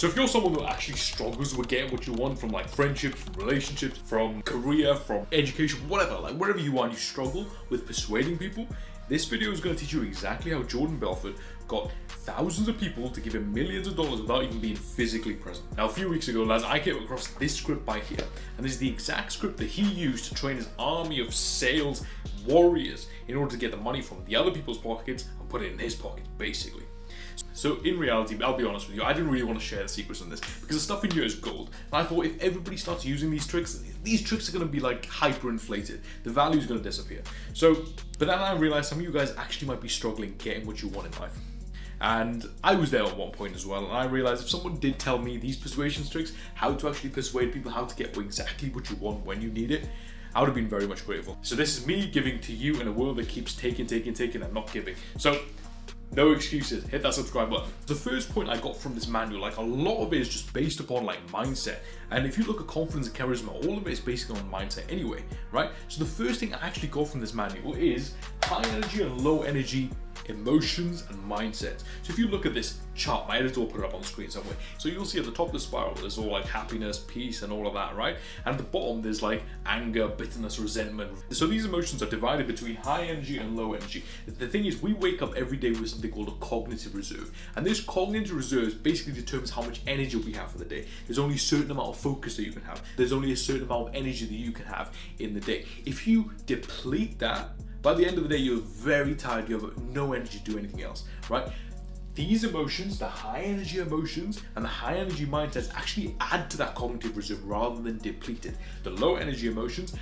So if you're someone who actually struggles with getting what you want from like friendships, from relationships, from career, from education, whatever, like wherever you are and you struggle with persuading people, this video is going to teach you exactly how Jordan Belfort got thousands of people to give him millions of dollars without even being physically present. Now, a few weeks ago, lads, I came across this script by here, and this is the exact script that he used to train his army of sales warriors in order to get the money from the other people's pockets and put it in his pocket, basically. So in reality, I'll be honest with you, I didn't really want to share the secrets on this because the stuff in here is gold. And I thought if everybody starts using these tricks are going to be like hyper-inflated. The value is going to disappear. But then I realized some of you guys actually might be struggling getting what you want in life. And I was there at one point as well, and I realized if someone did tell me these persuasion tricks, how to actually persuade people, how to get exactly what you want when you need it, I would have been very much grateful. So this is me giving to you in a world that keeps taking and not giving. So no excuses, hit that subscribe button. The first point I got from this manual, like a lot of it is just based upon like mindset. And if you look at confidence and charisma, all of it is basically on mindset anyway, right? So the first thing I actually got from this manual is high energy and low energy emotions and mindset. So if you look at this chart, my editor will put it up on the screen somewhere. So you'll see at the top of the spiral, there's all like happiness, peace, and all of that, right? And at the bottom, there's like anger, bitterness, resentment. So these emotions are divided between high energy and low energy. The thing is, we wake up every day with something called a cognitive reserve. And this cognitive reserve basically determines how much energy we have for the day. There's only a certain amount of focus that you can have. There's only a certain amount of energy that you can have in the day. If you deplete that, by the end of the day, you're very tired, you have no energy to do anything else, right? These emotions, the high energy emotions and the high energy mindsets actually add to that cognitive reserve rather than deplete it. The low energy emotions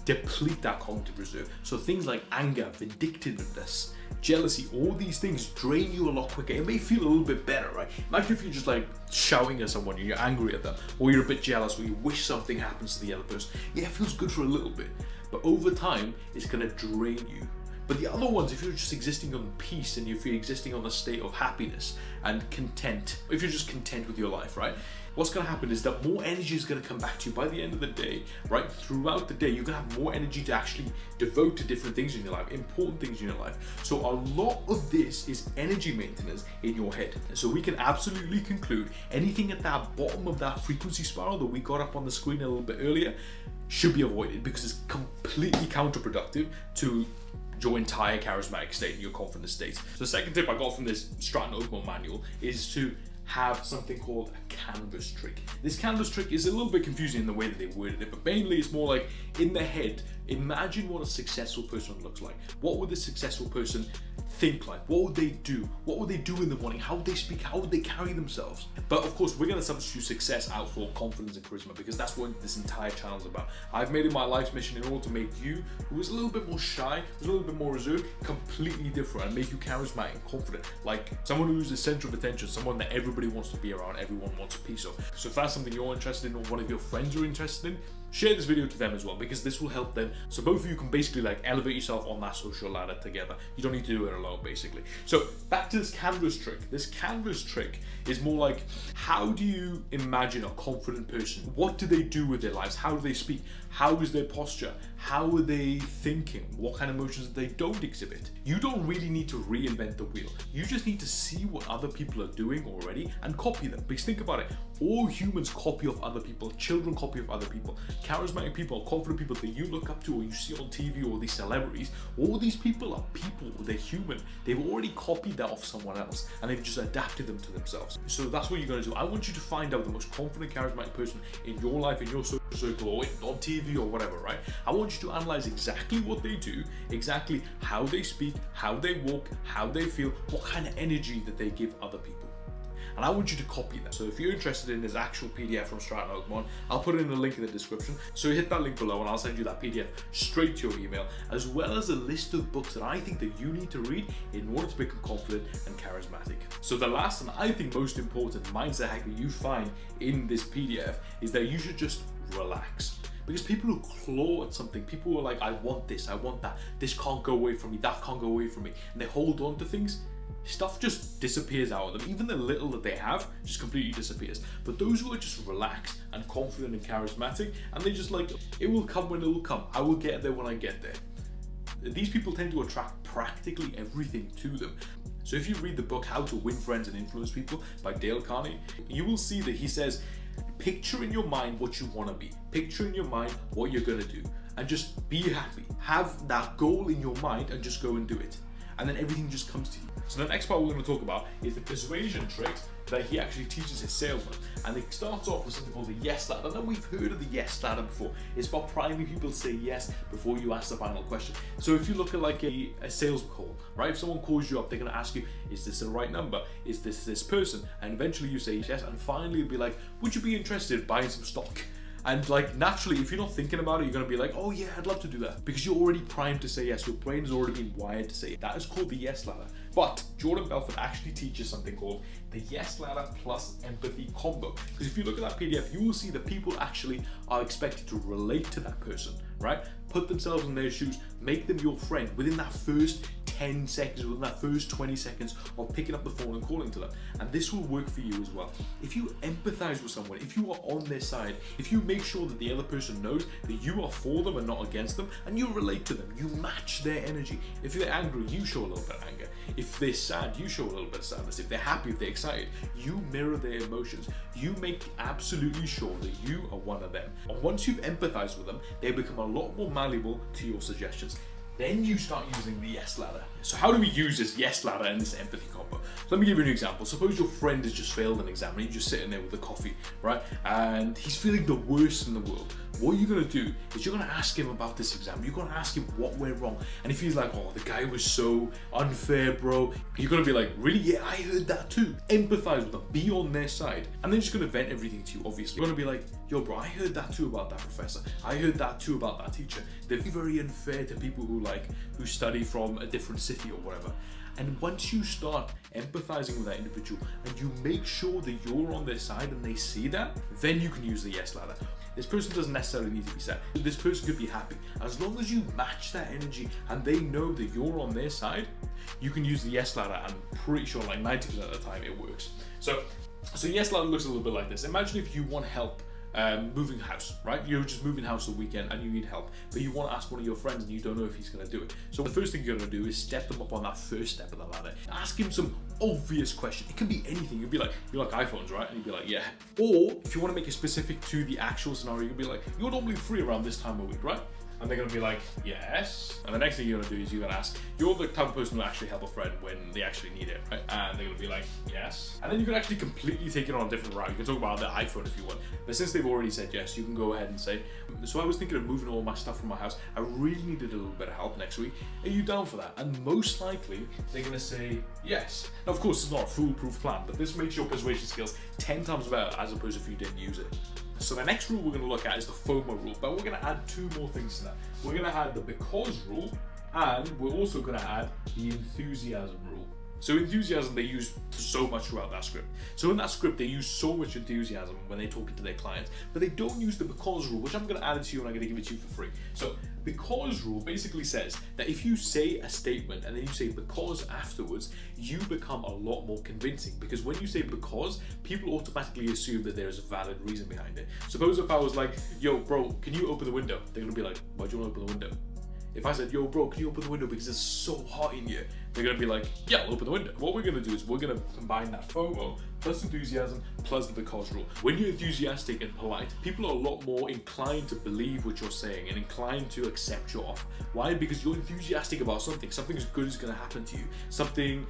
deplete that cognitive reserve. So things like anger, vindictiveness, jealousy, all these things drain you a lot quicker. It may feel a little bit better, right? Imagine if you're just like shouting at someone and you're angry at them, or you're a bit jealous, or you wish something happens to the other person. Yeah, it feels good for a little bit, but over time, it's gonna drain you. But the other ones, if you're just existing on peace and if you're existing on a state of happiness and content, if you're just content with your life, right? What's going to happen is that more energy is going to come back to you by the end of the day, right? Throughout the day, you're going to have more energy to actually devote to different things in your life, important things in your life. So a lot of this is energy maintenance in your head. So we can absolutely conclude anything at that bottom of that frequency spiral that we got up on the screen a little bit earlier should be avoided because it's completely counterproductive to your entire charismatic state and your confident state. So the second tip I got from this Stratton Oakmont manual is to have something called a canvas trick. This canvas trick is a little bit confusing in the way that they worded it, but mainly it's more like in the head, imagine what a successful person looks like. What would a successful person think like? What would they do? What would they do in the morning? How would they speak? How would they carry themselves? But of course, we're going to substitute success out for confidence and charisma because that's what this entire channel is about. I've made it my life's mission in order to make you, who is a little bit more shy, who's a little bit more reserved, completely different and make you charismatic and confident. Like someone who's the center of attention, someone that everybody wants to be around, everyone wants a piece of. So if that's something you're interested in or one of your friends are interested in, share this video to them as well because this will help them. So both of you can basically like elevate yourself on that social ladder together. You don't need to do it alone basically. So back to this canvas trick. This canvas trick is more like, how do you imagine a confident person? What do they do with their lives? How do they speak? How is their posture? How are they thinking? What kind of emotions they don't exhibit? You don't really need to reinvent the wheel. You just need to see what other people are doing already and copy them. Because think about it, all humans copy off other people. Children copy off other people. Charismatic people, confident people that you look up to or you see on TV or these celebrities, all these people are people, they're human. They've already copied that off someone else and they've just adapted them to themselves. So that's what you're going to do. I want you to find out the most confident, charismatic person in your life, in your social circle, or on TV or whatever, right? I want you to analyze exactly what they do, exactly how they speak, how they walk, how they feel, what kind of energy that they give other people. And I want you to copy that. So if you're interested in this actual PDF from Stratton Oakmont, I'll put in the link in the description. So hit that link below and I'll send you that PDF straight to your email, as well as a list of books that I think that you need to read in order to become confident and charismatic. So the last and I think most important mindset hack that you find in this PDF is that you should just relax. Because people who claw at something, people who are like, I want this, I want that, this can't go away from me, that can't go away from me, and they hold on to things, stuff just disappears out of them. Even the little that they have just completely disappears. But those who are just relaxed and confident and charismatic, and they just like, it will come when it will come, I will get there when I get there, these people tend to attract practically everything to them. So if you read the book How to Win Friends and Influence People by Dale Carnegie, you will see that he says, picture in your mind what you want to be. Picture in your mind what you're going to do. And just be happy. Have that goal in your mind and just go and do it. And then everything just comes to you. So the next part we're going to talk about is the persuasion tricks that he actually teaches his salesmen. And it starts off with something called the yes ladder. I know we've heard of the yes ladder before. It's about priming people to say yes before you ask the final question. So if you look at like a sales call, right? If someone calls you up, they're going to ask you, is this the right number? Is this person? And eventually you say yes. And finally it'll be like, would you be interested in buying some stock? And like naturally, if you're not thinking about it, you're going to be like, oh yeah, I'd love to do that. Because you're already primed to say yes. Your brain has already been wired to say it. That is called the yes ladder. But Jordan Belfort actually teaches something called the yes ladder plus empathy combo. Because if you look at that PDF, you will see that people actually are expected to relate to that person, right? Put themselves in their shoes, make them your friend within that first 10 seconds, within that first 20 seconds of picking up the phone and calling to them. And this will work for you as well. If you empathize with someone, if you are on their side, if you make sure that the other person knows that you are for them and not against them, and you relate to them, you match their energy. If they're angry, you show a little bit of anger. If they're sad, you show a little bit of sadness. If they're happy, if they're excited, you mirror their emotions. You make absolutely sure that you are one of them. And once you've empathized with them, they become a lot more malleable to your suggestions. Then you start using the yes ladder. So how do we use this yes ladder and this empathy combo? So let me give you an example. Suppose your friend has just failed an exam and you're just sitting there with a coffee, right? And he's feeling the worst in the world. What you're gonna do is you're gonna ask him about this exam. You're gonna ask him what went wrong. And if he's like, oh, the guy was so unfair, bro, you're gonna be like, really? Yeah, I heard that too. Empathize with them, be on their side. And they're just gonna vent everything to you, obviously. You're gonna be like, yo, bro, I heard that too about that professor. I heard that too about that teacher. They're very unfair to people who study from a different city or whatever. And once you start empathizing with that individual and you make sure that you're on their side and they see that, then you can use the yes ladder. This person doesn't necessarily need to be sad. This person could be happy. As long as you match that energy and they know that you're on their side, you can use the yes ladder. I'm pretty sure like 90% of the time it works. So yes ladder looks a little bit like this. Imagine if you want help moving house, right? You're just moving house a weekend and you need help, but you want to ask one of your friends and you don't know if he's going to do it. So the first thing you're going to do is step them up on that first step of the ladder. Ask him some obvious question. It can be anything. You'll be like, you like iPhones, right? And you'll be like, yeah. Or if you want to make it specific to the actual scenario, you'll be like, you're normally free around this time of week, right? And they're gonna be like, yes. And the next thing you're gonna do is you're gonna ask, you're the type of person who actually help a friend when they actually need it, right? And they're gonna be like, yes. And then you can actually completely take it on a different route. You can talk about the iPhone if you want. But since they've already said yes, you can go ahead and say, so I was thinking of moving all my stuff from my house. I really needed a little bit of help next week. Are you down for that? And most likely, they're gonna say yes. Now, of course, it's not a foolproof plan, but this makes your persuasion skills 10 times better as opposed to if you didn't use it. So the next rule we're going to look at is the FOMO rule, but we're going to add two more things to that. We're going to add the because rule, and we're also going to add the enthusiasm rule. So enthusiasm, they use so much throughout that script. So in that script, they use so much enthusiasm when they're talking to their clients, but they don't use the because rule, which I'm going to add it to you and I'm going to give it to you for free. So because rule basically says that if you say a statement and then you say because afterwards, you become a lot more convincing, because when you say because, people automatically assume that there's a valid reason behind it. Suppose if I was like, yo, bro, can you open the window? They're going to be like, why do you want to open the window? If I said, yo, bro, can you open the window because it's so hot in here? They're going to be like, yeah, I'll open the window. What we're going to do is we're going to combine that FOMO plus enthusiasm plus the because rule. When you're enthusiastic and polite, people are a lot more inclined to believe what you're saying and inclined to accept your offer. Why? Because you're enthusiastic about something. Something good is going to happen to you. Something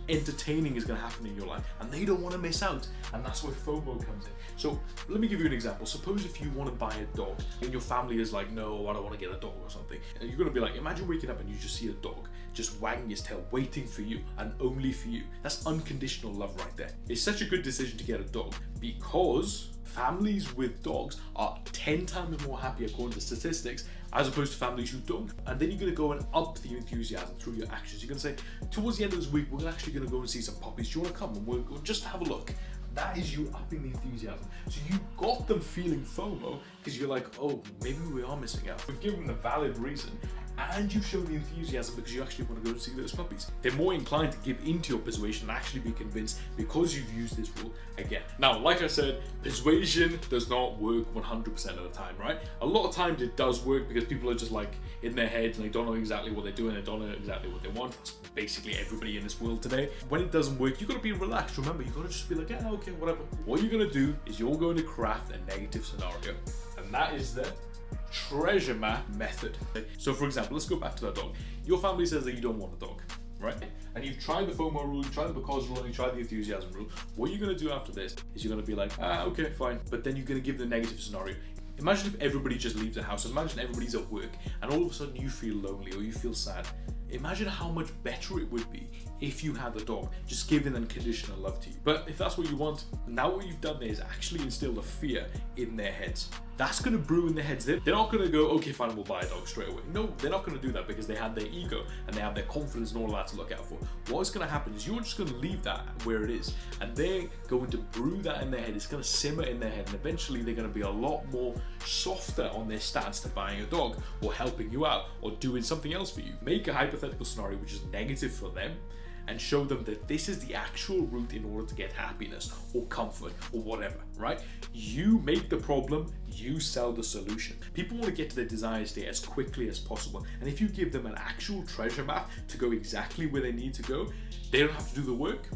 entertaining is going to happen in your life, and they don't want to miss out. And that's where FOMO comes in. So let me give you an example. Suppose if you want to buy a dog and your family is like, no, I don't want to get a dog or something. And you're going to be like, imagine waking up and you just see a dog just wagging his tail, waiting for you and only for you. That's unconditional love right there. It's such a good decision to get a dog because families with dogs are 10 times more happy according to statistics as opposed to families who don't. And then you're going to go and up the enthusiasm through your actions. You're going to say, towards the end of this week, we're actually going to go and see some puppies. Do you want to come and we'll just have a look? That is you upping the enthusiasm. So you got them feeling FOMO because you're like, oh, maybe we are missing out. We've given them the valid reason and you've shown the enthusiasm because you actually want to go and see those puppies. They're more inclined to give into your persuasion and actually be convinced because you've used this rule again. Now, like I said, persuasion does not work 100% of the time, right? A lot of times it does work because people are just like in their heads and they don't know exactly what they're doing, they don't know exactly what they want. That's basically everybody in this world today. When it doesn't work, you gotta be relaxed. Remember, you gotta just be like, yeah, okay, whatever. What you're gonna do is you're going to craft a negative scenario, and that is the treasure map method. So for example, let's go back to that dog. Your family says that you don't want a dog, right? And you've tried the FOMO rule, you've tried the because rule, and you've tried the enthusiasm rule. What you're gonna do after this is you're gonna be like, okay, fine. But then you're gonna give the negative scenario. Imagine if everybody just leaves the house. Imagine everybody's at work and all of a sudden you feel lonely or you feel sad. Imagine how much better it would be if you had a dog, just giving unconditional love to you. But if that's what you want, now what you've done there is actually instill a fear in their heads. That's gonna brew in their heads. They're not gonna go, okay, fine, we'll buy a dog straight away. No, they're not gonna do that because they have their ego and they have their confidence and all that to look out for. What's gonna happen is you're just gonna leave that where it is, and they're going to brew that in their head. It's gonna simmer in their head, and eventually they're gonna be a lot more softer on their stance to buying a dog or helping you out or doing something else for you. Make a hypothetical scenario which is negative for them, and show them that this is the actual route in order to get happiness or comfort or whatever, right? You make the problem, you sell the solution. People want to get to their desired state as quickly as possible. And if you give them an actual treasure map to go exactly where they need to go, they don't have to do the work.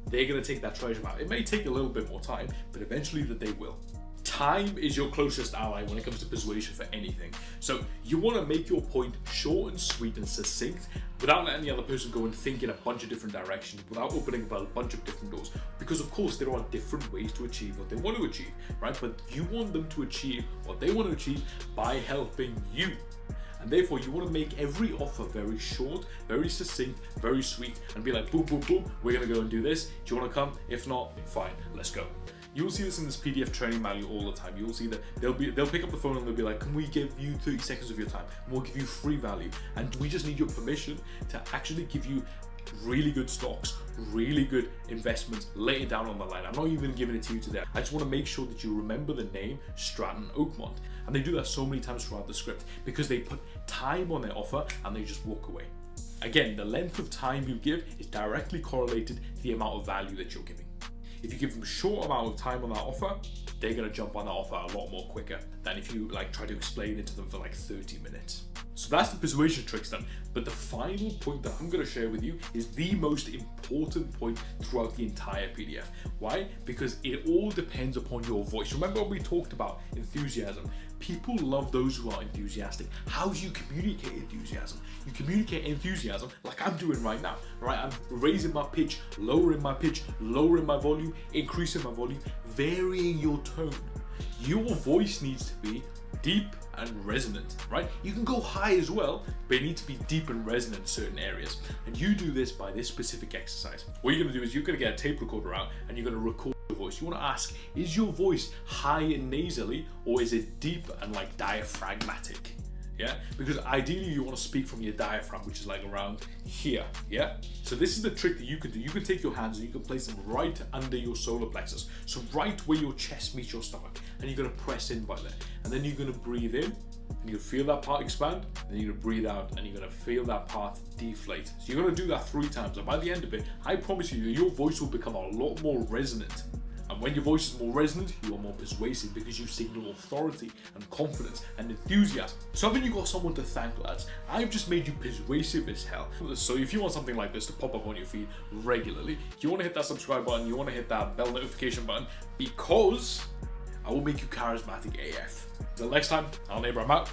They're going to take that treasure map. It may take a little bit more time, but eventually that they will. Time is your closest ally when it comes to persuasion for anything. So you want to make your point short and sweet and succinct without letting the other person go and think in a bunch of different directions, without opening up a bunch of different doors. Because of course there are different ways to achieve what they want to achieve, right? But you want them to achieve what they want to achieve by helping you. And therefore you want to make every offer very short, very succinct, very sweet, and be like, boom, boom, boom, we're going to go and do this. Do you want to come? If not, fine, let's go. You'll see this in this PDF training manual all the time. You'll see that they'll pick up the phone and they'll be like, can we give you 30 seconds of your time? And we'll give you free value. And we just need your permission to actually give you really good stocks, really good investments, lay it down on the line. I'm not even giving it to you today. I just want to make sure that you remember the name Stratton Oakmont. And they do that so many times throughout the script because they put time on their offer and they just walk away. Again, the length of time you give is directly correlated to the amount of value that you're giving. If you give them a short amount of time on that offer, they're gonna jump on that offer a lot more quicker than if you like try to explain it to them for like 30 minutes. So that's the persuasion tricks done. But the final point that I'm gonna share with you is the most important point throughout the entire PDF. Why? Because it all depends upon your voice. Remember what we talked about enthusiasm. People love those who are enthusiastic. How do you communicate enthusiasm? You communicate enthusiasm like I'm doing right now, right? I'm raising my pitch, lowering my volume, increasing my volume, varying your tone. Your voice needs to be deep and resonant, right? You can go high as well, but it needs to be deep and resonant in certain areas. And you do this by this specific exercise. What you're gonna do is you're gonna get a tape recorder out and you're gonna record your voice. You wanna ask, is your voice high and nasally or is it deep and like diaphragmatic? Yeah, because ideally you want to speak from your diaphragm, which is like around here. Yeah, so this is the trick that you can do. You can take your hands and you can place them right under your solar plexus, so right where your chest meets your stomach, and you're going to press in by there, and then you're going to breathe in and you feel that part expand, and then you're going to breathe out and you're going to feel that part deflate. So you're going to do that 3 times, and by the end of it, I promise you your voice will become a lot more resonant. And when your voice is more resonant, you are more persuasive because you signal authority and confidence and enthusiasm. So haven't you got someone to thank, lads? I've just made you persuasive as hell. So if you want something like this to pop up on your feed regularly, you want to hit that subscribe button, you want to hit that bell notification button, because I will make you charismatic AF. Until next time, I'm out.